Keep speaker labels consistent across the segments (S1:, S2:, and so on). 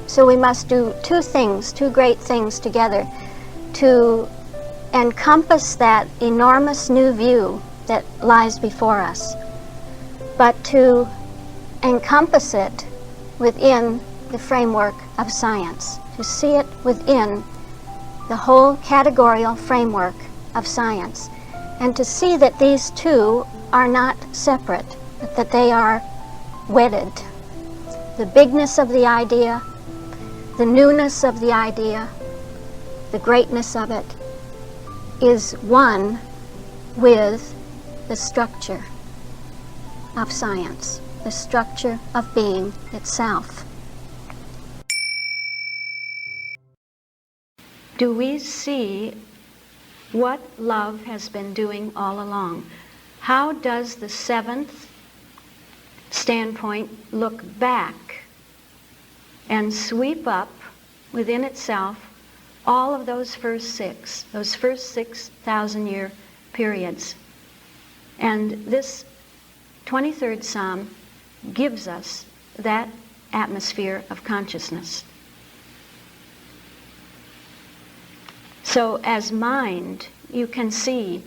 S1: So we must do two things, two great things together to encompass that enormous new view that lies before us, but to encompass it within the framework of science, to see it within the whole categorical framework of science, and to see that these two are not separate, but that they are wedded. The bigness of the idea, the newness of the idea, the greatness of it is one with the structure of science, the structure of being itself. Do we see what love has been doing all along? How does the seventh standpoint look back and sweep up within itself all of those first 6,000-year periods? And this 23rd Psalm gives us that atmosphere of consciousness. So as mind, you can see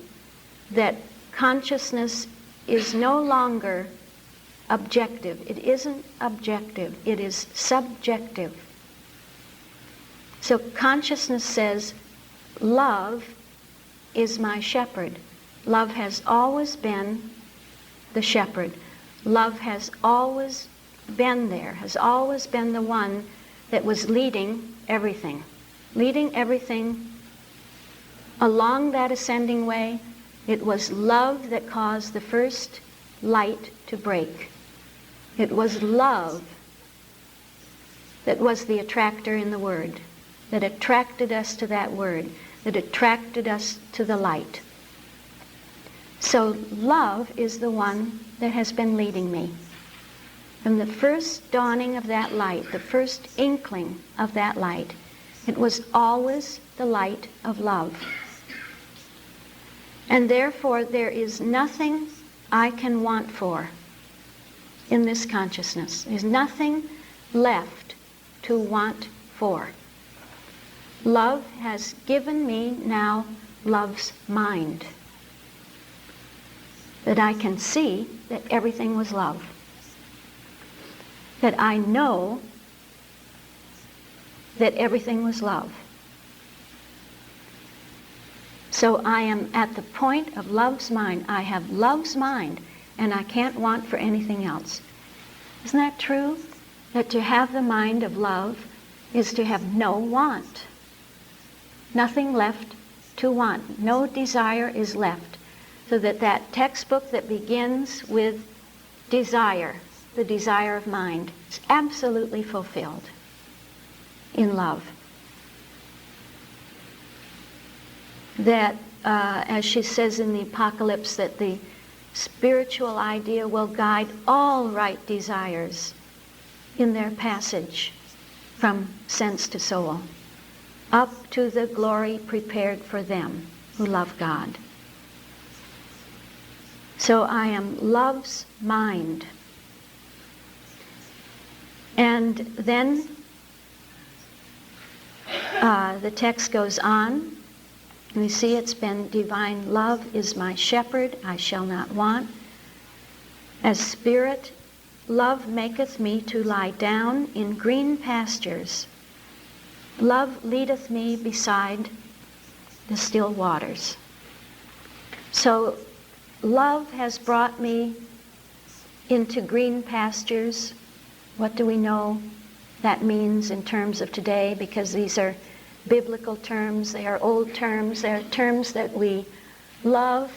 S1: that consciousness is no longer objective. It isn't objective. It is subjective. So consciousness says, love is my shepherd. Love has always been the shepherd. Love has always been there, has always been the one that was leading everything along that ascending way. It was love that caused the first light to break. It was love that was the attractor in the Word, that attracted us to that Word, that attracted us to the light. So love is the one that has been leading me. From the first dawning of that light, the first inkling of that light, it was always the light of love. And therefore, there is nothing I can want for in this consciousness. There's nothing left to want for. Love has given me now love's mind, that I can see that everything was love, that I know that everything was love. So I am at the point of love's mind. I have love's mind, and I can't want for anything else. Isn't that true? That to have the mind of love is to have no want. Nothing left to want. No desire is left. So that textbook that begins with desire, the desire of mind, is absolutely fulfilled in love. That, as she says in the Apocalypse, that the spiritual idea will guide all right desires in their passage from sense to soul, up to the glory prepared for them who love God. So I am love's mind. And then the text goes on. And we see it's been divine love is my shepherd, I shall not want. As spirit, love maketh me to lie down in green pastures. Love leadeth me beside the still waters. So love has brought me into green pastures. What do we know that means in terms of today? Because these are biblical terms, they are old terms, they are terms that we love,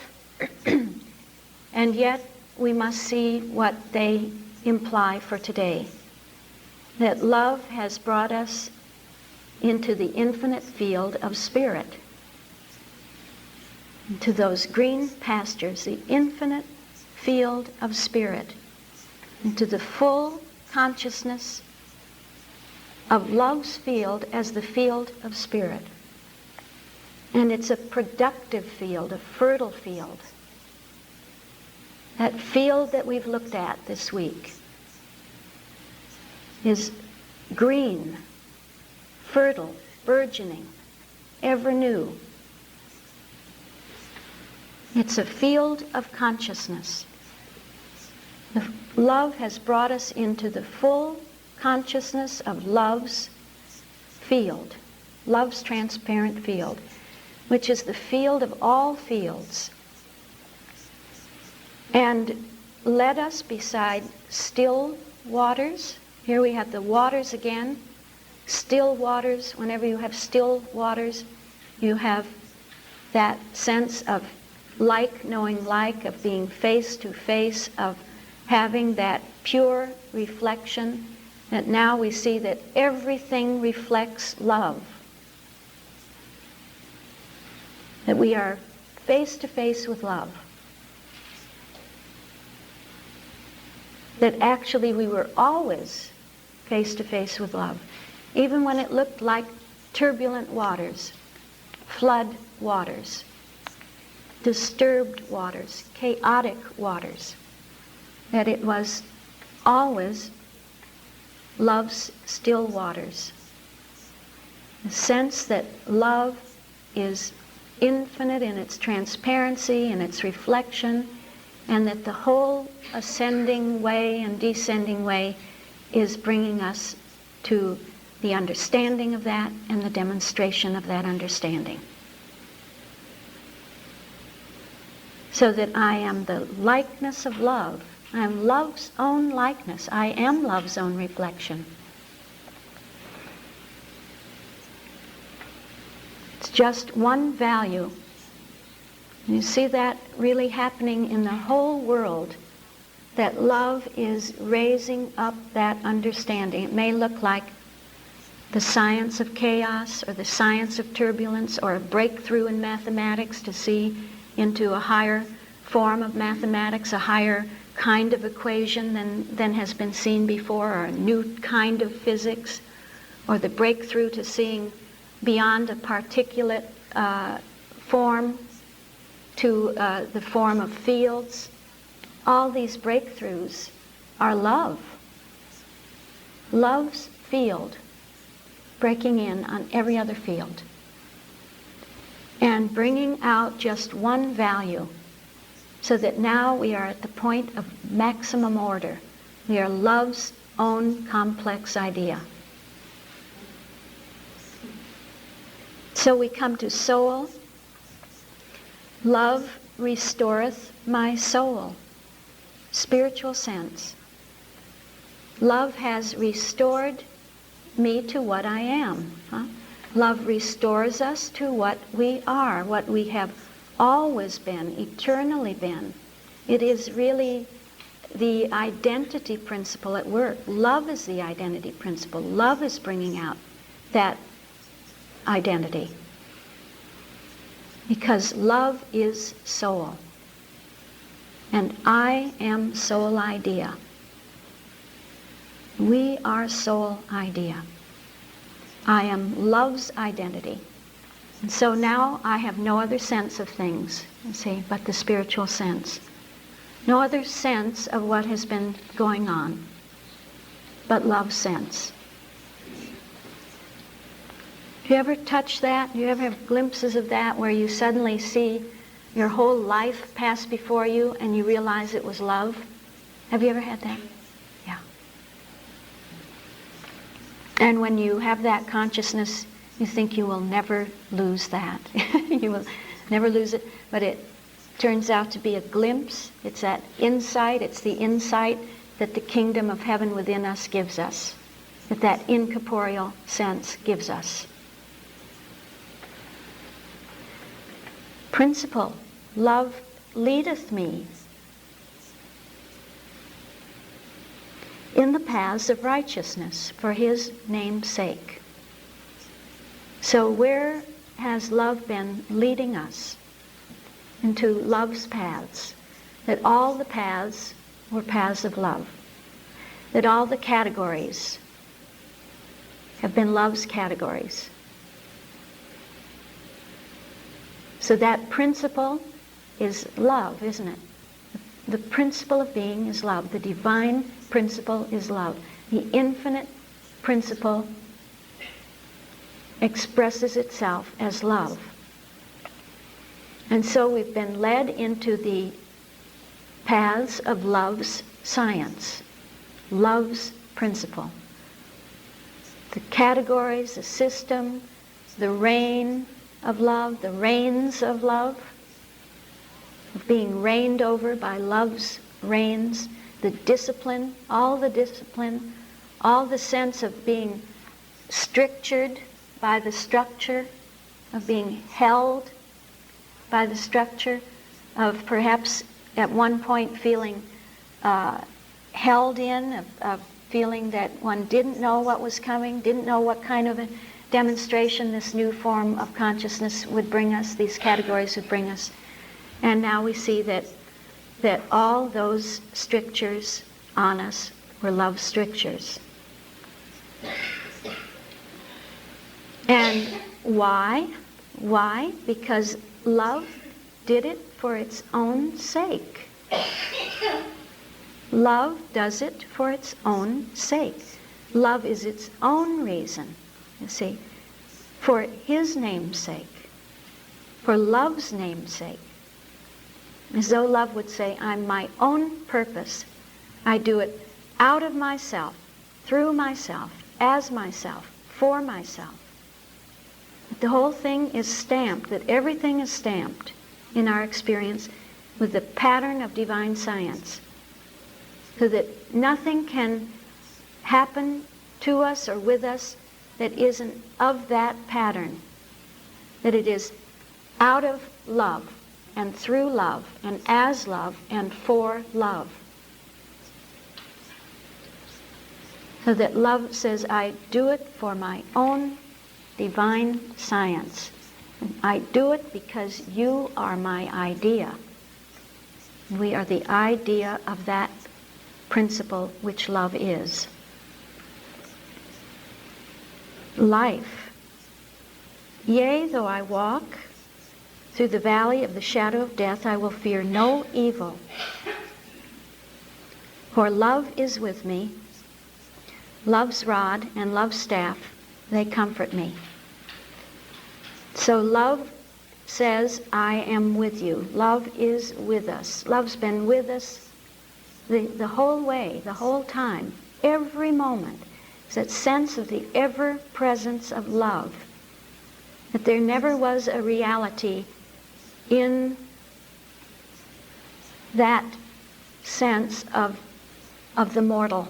S1: and yet we must see what they imply for today. That love has brought us into the infinite field of spirit, into those green pastures, the infinite field of spirit, into the full consciousness of love's field as the field of spirit. And it's a productive field, a fertile field. That field that we've looked at this week is green fertile, burgeoning, ever new. It's a field of consciousness. Love has brought us into the full consciousness of love's field, love's transparent field, which is the field of all fields, and led us beside still waters. Here we have the waters again, still waters. Whenever you have still waters, you have that sense of like knowing like, of being face to face, of having that pure reflection, that now we see that everything reflects love. That we are face to face with love. That actually we were always face to face with love. Even when it looked like turbulent waters, flood waters, disturbed waters, chaotic waters, that it was always love's still waters. The sense that love is infinite in its transparency and its reflection, and that the whole ascending way and descending way is bringing us to the understanding of that and the demonstration of that understanding. So that I am the likeness of love. I am love's own likeness. I am love's own reflection. It's just one value. And you see that really happening in the whole world, that love is raising up that understanding. It may look like the science of chaos or the science of turbulence or a breakthrough in mathematics to see into a higher form of mathematics, a higher kind of equation than has been seen before, or a new kind of physics, or the breakthrough to seeing beyond a particulate form to the form of fields. All these breakthroughs are love. Love's field breaking in on every other field and bringing out just one value, so that now we are at the point of maximum order. We are love's own complex idea. So we come to soul. Love restoreth my soul. Spiritual sense. Love has restored me to what I am. Love restores us to what we are, what we have always been, eternally been. It is really the identity principle at work. Love is the identity principle. Love is bringing out that identity. Because love is soul. And I am soul idea. We are soul idea. I am love's identity. And so now I have no other sense of things, you see, but the spiritual sense. No other sense of what has been going on, but love sense. Do you ever touch that? Do you ever have glimpses of that where you suddenly see your whole life pass before you and you realize it was love? Have you ever had that? Yeah. And when you have that consciousness, you think you will never lose that. You will never lose it. But it turns out to be a glimpse. It's that insight. It's the insight that the kingdom of heaven within us gives us. That incorporeal sense gives us. Principle. Love leadeth me in the paths of righteousness for his name's sake. So where has love been leading us? Into love's paths. That all the paths were paths of love. That all the categories have been love's categories. So that principle is love, isn't it? The principle of being is love. The divine principle is love. The infinite principle expresses itself as love. And so we've been led into the paths of love's science, love's principle. The categories, the system, the reign of love, the reigns of love, of being reigned over by love's reigns, the discipline, all the sense of being strictured by the structure, of being held by the structure, of perhaps at one point feeling held in, of feeling that one didn't know what was coming, didn't know what kind of a demonstration this new form of consciousness would bring us, these categories would bring us. And now we see that all those strictures on us were love strictures. And why? Why? Because love did it for its own sake. Love does it for its own sake. Love is its own reason, you see, for His name's sake, for love's name's sake. As though love would say, I'm my own purpose. I do it out of myself, through myself, as myself, for myself. The whole thing is stamped, that everything is stamped in our experience with the pattern of divine science, so that nothing can happen to us or with us that isn't of that pattern, that it is out of love and through love and as love and for love. So that love says, I do it for my own divine science. I do it because you are my idea. We are the idea of that principle which love is. Life. Yea, though I walk through the valley of the shadow of death, I will fear no evil. For love is with me. Love's rod and love's staff, they comfort me. So love says, I am with you. Love is with us. Love's been with us the whole way, the whole time, every moment. It's that sense of the ever-presence of love, that there never was a reality in that sense of the mortal,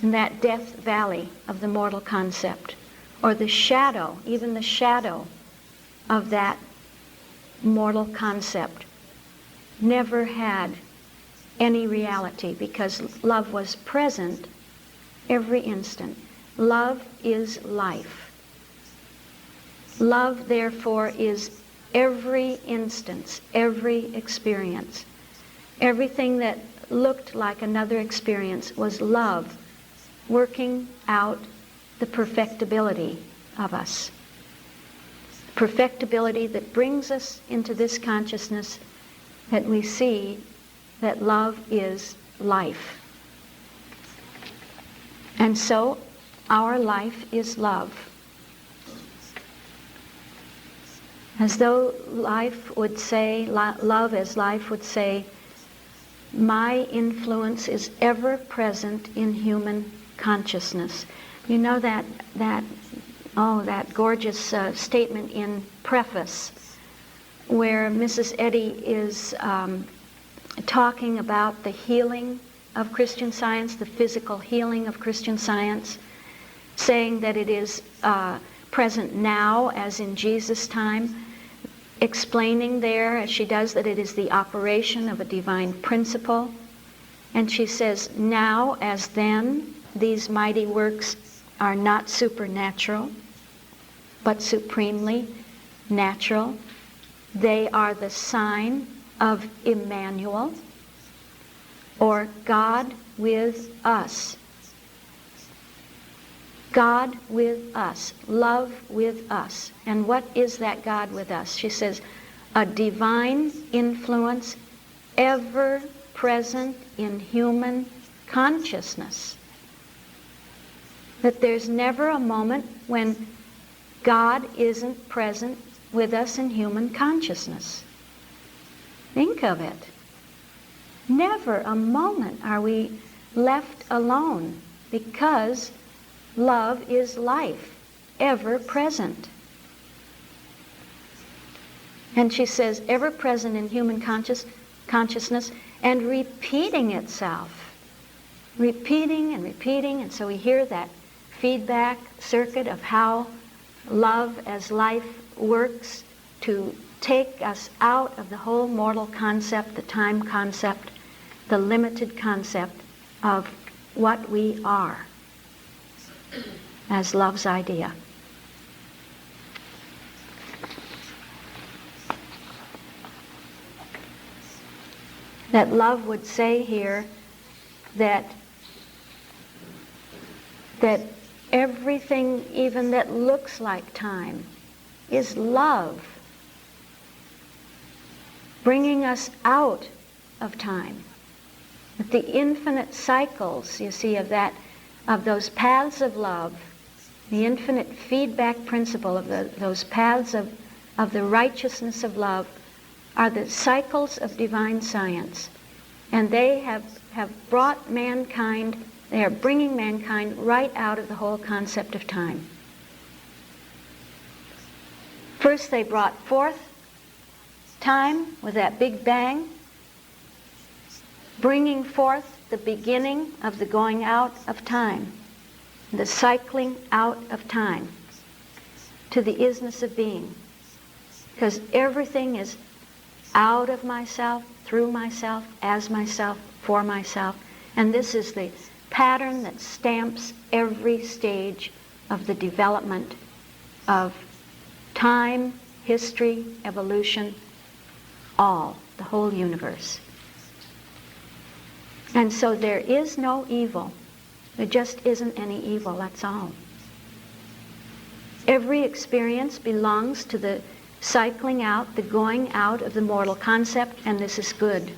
S1: in that death valley of the mortal concept, or the shadow, even the shadow of that mortal concept, never had any reality, because love was present every instant. Love is life. Love, therefore, is every instance, every experience. Everything that looked like another experience was love working out the perfectibility of us. Perfectibility that brings us into this consciousness that we see that love is life. And so our life is love. As though life would say, love as life would say, my influence is ever present in human consciousness. You know that gorgeous statement in preface where Mrs. Eddy is talking about the healing of Christian Science, the physical healing of Christian Science, saying that it is present now as in Jesus' time, explaining there, as she does, that it is the operation of a divine principle. And she says, now as then, these mighty works are not supernatural, but supremely natural. They are the sign of Emmanuel, or God with us. God with us, love with us. And what is that God with us? She says, a divine influence ever present in human consciousness. That there's never a moment when God isn't present with us in human consciousness. Think of it. Never a moment are we left alone, because love is life, ever present. And she says, ever present in human consciousness and repeating itself. Repeating and repeating, and so we hear that feedback circuit of how love as life works to take us out of the whole mortal concept, the time concept, the limited concept of what we are as love's idea. That love would say here that everything even that looks like time is love, bringing us out of time. That the infinite cycles, you see, of those paths of love, the infinite feedback principle of those paths of the righteousness of love, are the cycles of divine science. And they have brought mankind, they are bringing mankind right out of the whole concept of time. First they brought forth time with that big bang, bringing forth the beginning of the going out of time, the cycling out of time to the isness of being. Because everything is out of myself, through myself, as myself, for myself. And this is the pattern that stamps every stage of the development of time, history, evolution, all, the whole universe. And so there is no evil. There just isn't any evil, that's all. Every experience belongs to the cycling out, the going out of the mortal concept, and this is good.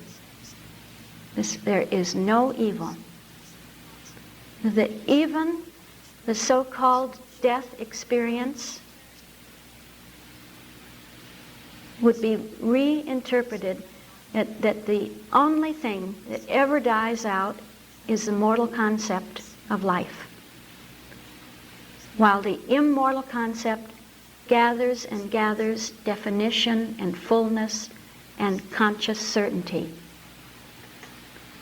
S1: There is no evil. Even the so-called death experience would be reinterpreted that the only thing that ever dies out is the mortal concept of life, while the immortal concept gathers and gathers definition and fullness and conscious certainty.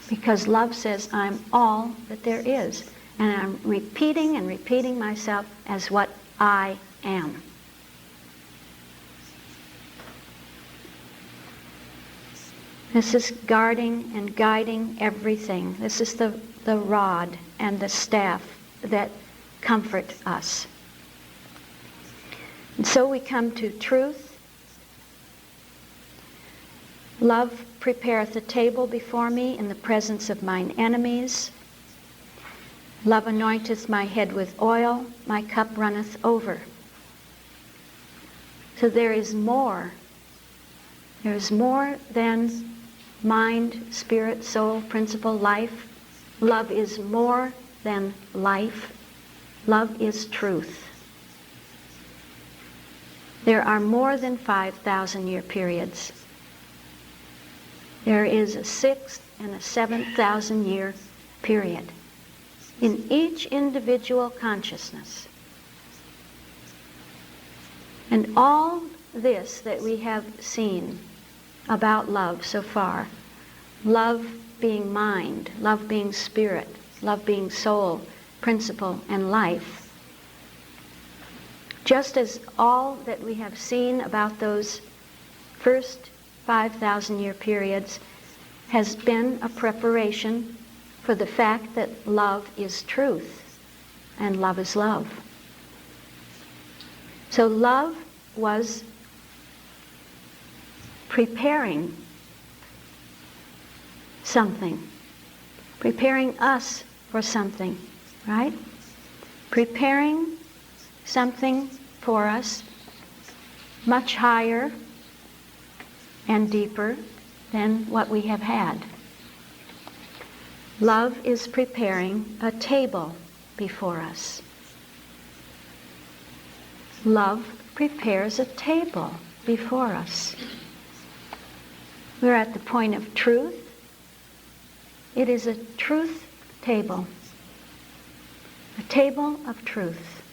S1: Because love says, I'm all that there is. And I'm repeating and repeating myself as what I am. This is guarding and guiding everything. This is the rod and the staff that comfort us. And so we come to truth. Love prepareth a table before me in the presence of mine enemies. Love anointeth my head with oil, my cup runneth over. So there is more. There is more than mind, spirit, soul, principle, life. Love is more than life. Love is truth. There are more than 5,000-year periods. There is a 6th and a 7,000-year period in each individual consciousness. And all this that we have seen about love so far, love being mind, love being spirit, love being soul, principle, and life, just as all that we have seen about those first 5,000-year periods has been a preparation for the fact that love is truth and love is love. So love was preparing something, preparing us for something, right? Preparing something for us much higher and deeper than what we have had. Love is preparing a table before us. love prepares a table before us. We're at the point of truth. It is a truth table. A table of truth.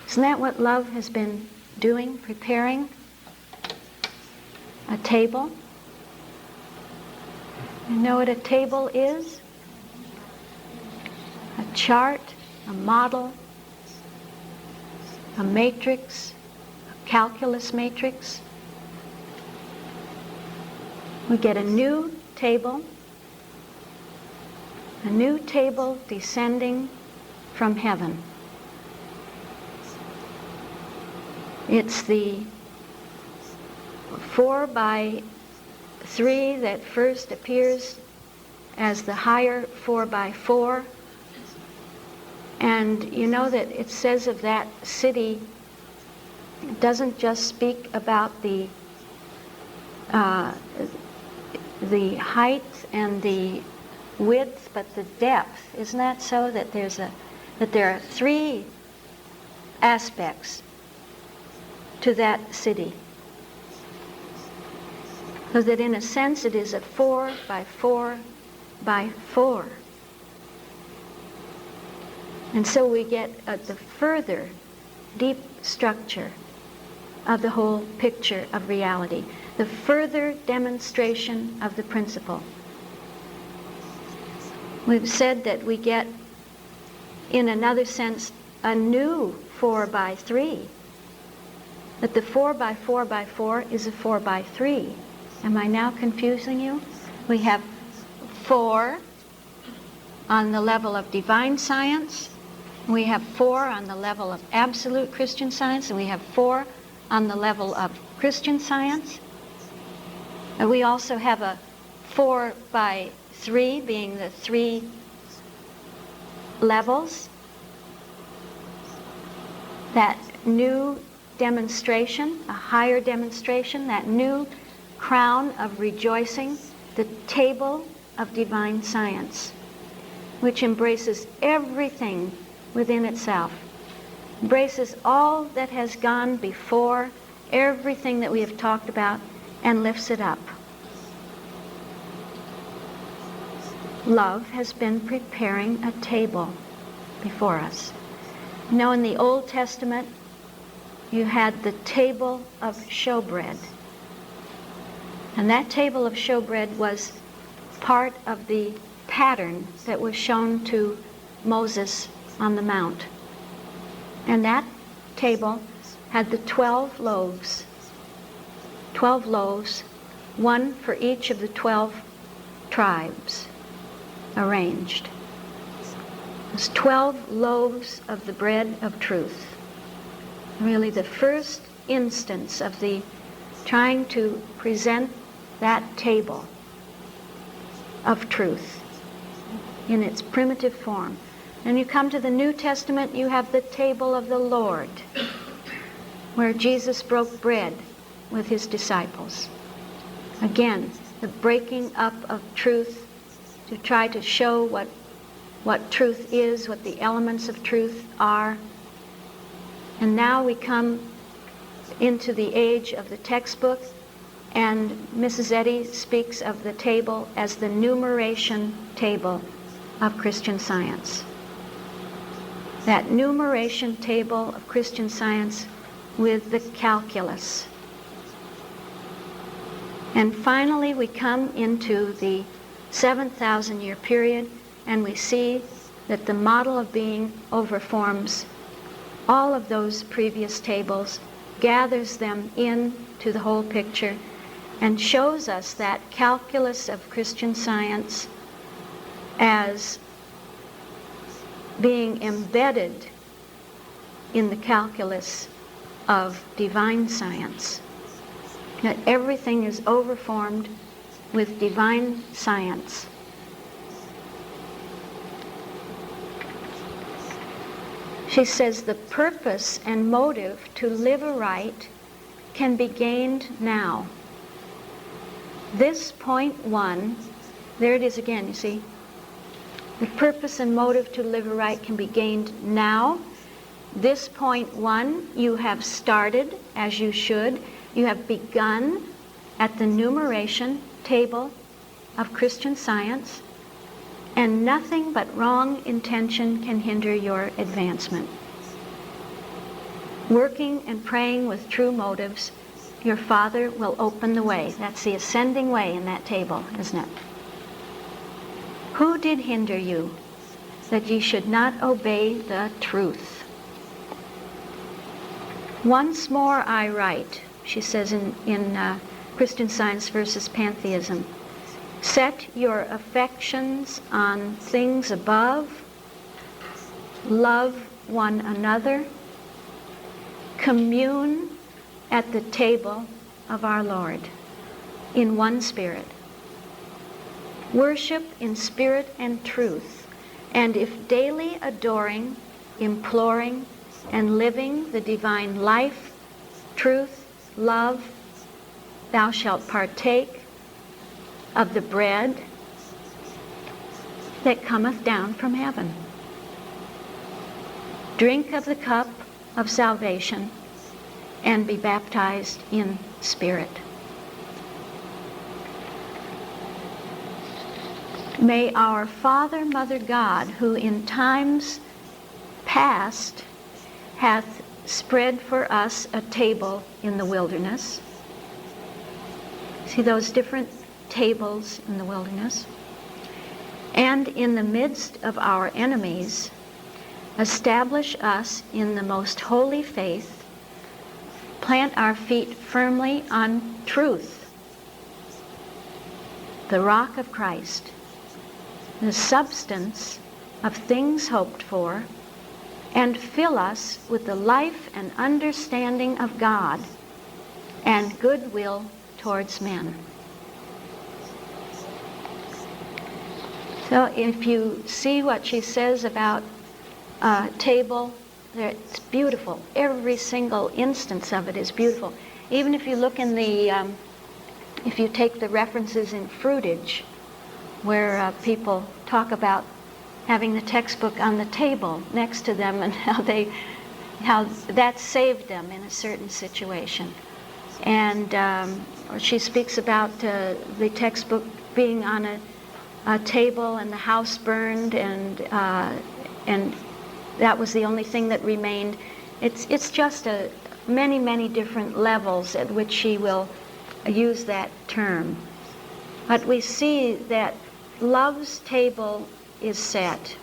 S1: Isn't that what love has been doing? Preparing a table? You know what a table is? A chart, a model, a matrix, a calculus matrix. We get a new table descending from heaven. It's the 4 by 3 that first appears as the higher 4 by 4. And you know that it says of that city, it doesn't just speak about the height and the width, but the depth. Isn't that so? That there are 3 aspects to that city. So that in a sense it is a 4 by 4 by 4. And so we get the further deep structure of the whole picture of reality, the further demonstration of the principle. We've said that we get, in another sense, a new 4 by 3. That the 4 by 4 by 4 is a 4 by 3. Am I now confusing you? We have 4 on the level of divine science. We have 4 on the level of absolute Christian science, and we have 4 on the level of Christian science. And we also have a 4 by 3 being the 3 levels. That new demonstration, a higher demonstration, that new crown of rejoicing, the table of divine science, which embraces everything within itself, embraces all that has gone before, everything that we have talked about, and lifts it up. Love has been preparing a table before us. You know, in the Old Testament, you had the table of showbread. And that table of showbread was part of the pattern that was shown to Moses on the mount. And that table had the 12 loaves. 12 loaves, one for each of the 12 tribes arranged. It was 12 loaves of the bread of truth. Really the first instance of the trying to present that table of truth in its primitive form. And you come to the New Testament, you have the table of the Lord, where Jesus broke bread with his disciples. Again, the breaking up of truth to try to show what truth is, what the elements of truth are. And now we come into the age of the textbook, and Mrs. Eddy speaks of the table as the numeration table of Christian Science. That numeration table of Christian Science with the calculus. And finally we come into the 7,000-year period, and we see that the model of being overforms all of those previous tables, gathers them into the whole picture, and shows us that calculus of Christian Science as being embedded in the calculus of divine science. That everything is overformed with divine science. She says the purpose and motive to live aright can be gained now. This point 1, there it is again, you see. The purpose and motive to live aright can be gained now. This point 1, you have started, as you should. You have begun at the numeration table of Christian Science, and nothing but wrong intention can hinder your advancement. Working and praying with true motives, your Father will open the way. That's the ascending way in that table, isn't it? Who did hinder you, that ye should not obey the truth? Once more I write, she says in Christian Science versus Pantheism, set your affections on things above, love one another, commune at the table of our Lord in one spirit. Worship in spirit and truth, and if daily adoring, imploring, and living the divine life, truth, love, thou shalt partake of the bread that cometh down from heaven. Drink of the cup of salvation and be baptized in spirit. May our Father, Mother God, who in times past hath spread for us a table in the wilderness. See those different tables in the wilderness? And in the midst of our enemies, establish us in the most holy faith, plant our feet firmly on truth, the rock of Christ, the substance of things hoped for, and fill us with the life and understanding of God and goodwill towards men. So if you see what she says about table, it's beautiful. Every single instance of it is beautiful. Even if you look in the, if you take the references in fruitage, where people talk about having the textbook on the table next to them and how that saved them in a certain situation. And she speaks about the textbook being on a table and the house burned, and that was the only thing that remained. It's just many different levels at which she will use that term. But we see that love's table is set.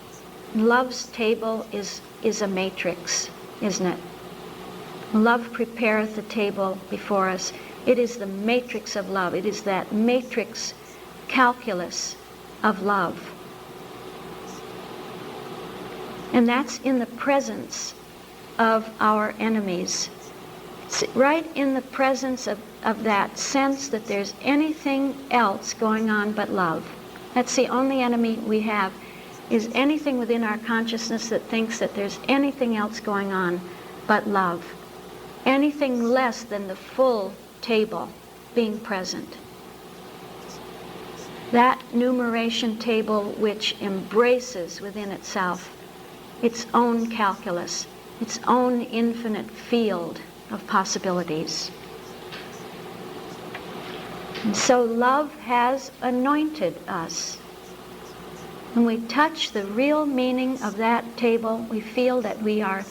S1: Love's table is a matrix, isn't it? Love prepareth the table before us. It is the matrix of love. It is that matrix calculus of love. And that's in the presence of our enemies. It's right in the presence of that sense that there's anything else going on but love. That's the only enemy we have, is anything within our consciousness that thinks that there's anything else going on but love. Anything less than the full table being present. That numeration table which embraces within itself its own calculus, its own infinite field of possibilities. And so love has anointed us. When we touch the real meaning of that table, we feel that we are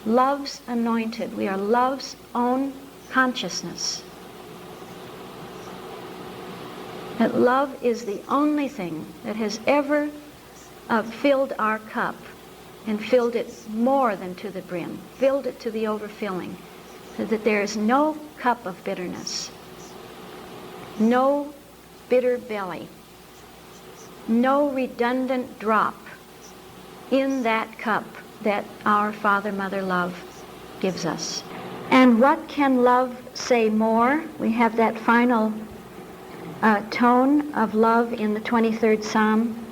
S1: love's anointed. We are love's own consciousness. That love is the only thing that has ever filled our cup and filled it more than to the brim, filled it to the overfilling, so that there is no cup of bitterness, no bitter belly, no redundant drop in that cup that our Father, Mother love gives us. And what can love say more? We have that final tone of love in the 23rd Psalm.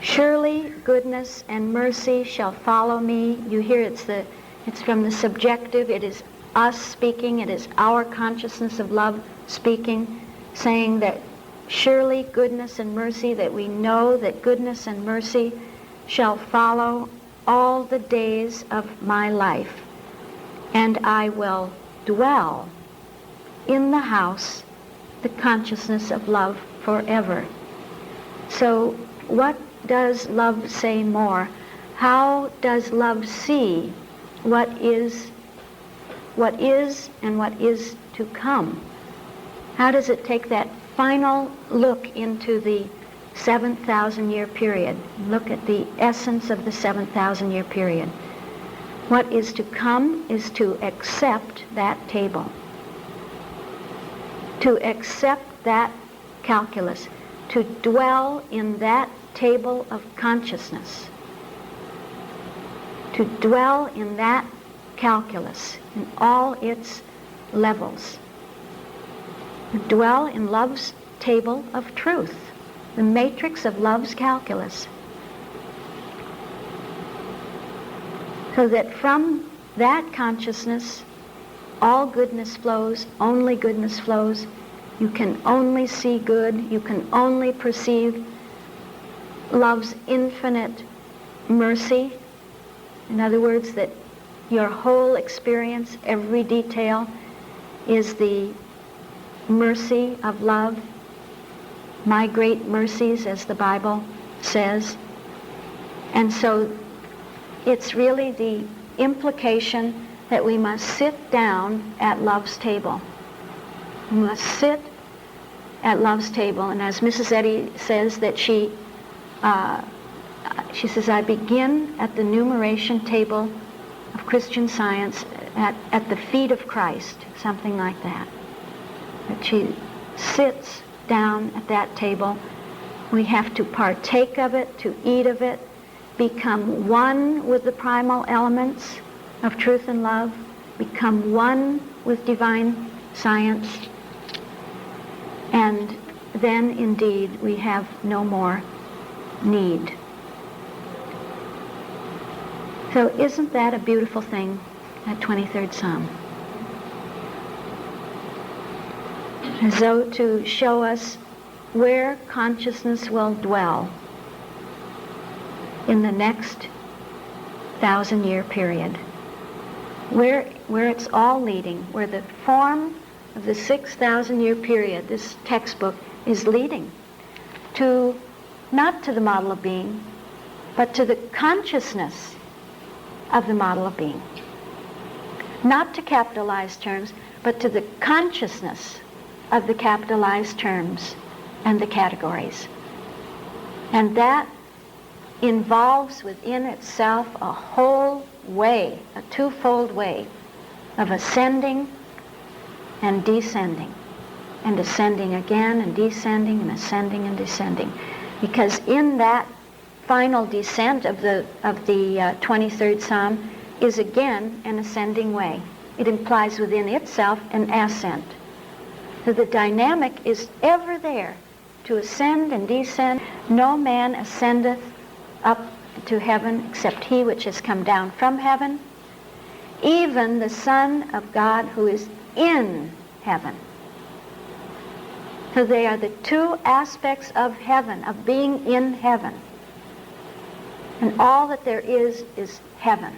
S1: Surely goodness and mercy shall follow me. You hear it's from the subjective. It is us speaking. It is our consciousness of love speaking, saying that surely goodness and mercy, that we know that goodness and mercy shall follow all the days of my life, and I will dwell in the house, the consciousness of love forever. So what does love say more? How does love see what is and what is to come? How does it take that final look into the 7,000-year period? Look at the essence of the 7,000-year period. What is to come is to accept that table, to accept that calculus, to dwell in that table of consciousness, to dwell in that calculus in all its levels, dwell in love's table of truth, the matrix of love's calculus, so that from that consciousness all goodness flows, only goodness flows. You can only see good, you can only perceive love's infinite mercy. In other words, that your whole experience, every detail, is the mercy of love. My great mercies, as the Bible says. And so it's really the implication that we must sit down at love's table. We must sit at love's table. And as Mrs. Eddy says, that she says, I begin at the numeration table of Christian Science at the feet of Christ, something like that. That she sits down at that table. We have to partake of it, to eat of it, become one with the primal elements of truth and love, become one with divine science, and then indeed we have no more need. So isn't that a beautiful thing, that 23rd Psalm? As though to show us where consciousness will dwell in the next 1,000-year period, where it's all leading, where the form of the 6,000-year period, this textbook, is leading to, not to the model of being, but to the consciousness of the model of being. Not to capitalized terms, but to the consciousness of the capitalized terms and the categories. And that involves within itself a whole way, a twofold way of ascending and descending, and ascending again and descending and ascending and descending. Because in that final descent of the 23rd Psalm is again an ascending way. It implies within itself an ascent. So the dynamic is ever there to ascend and descend. No man ascendeth up to heaven except he which has come down from heaven, even the Son of God who is in heaven. So they are the two aspects of heaven, of being in heaven. And all that there is heaven.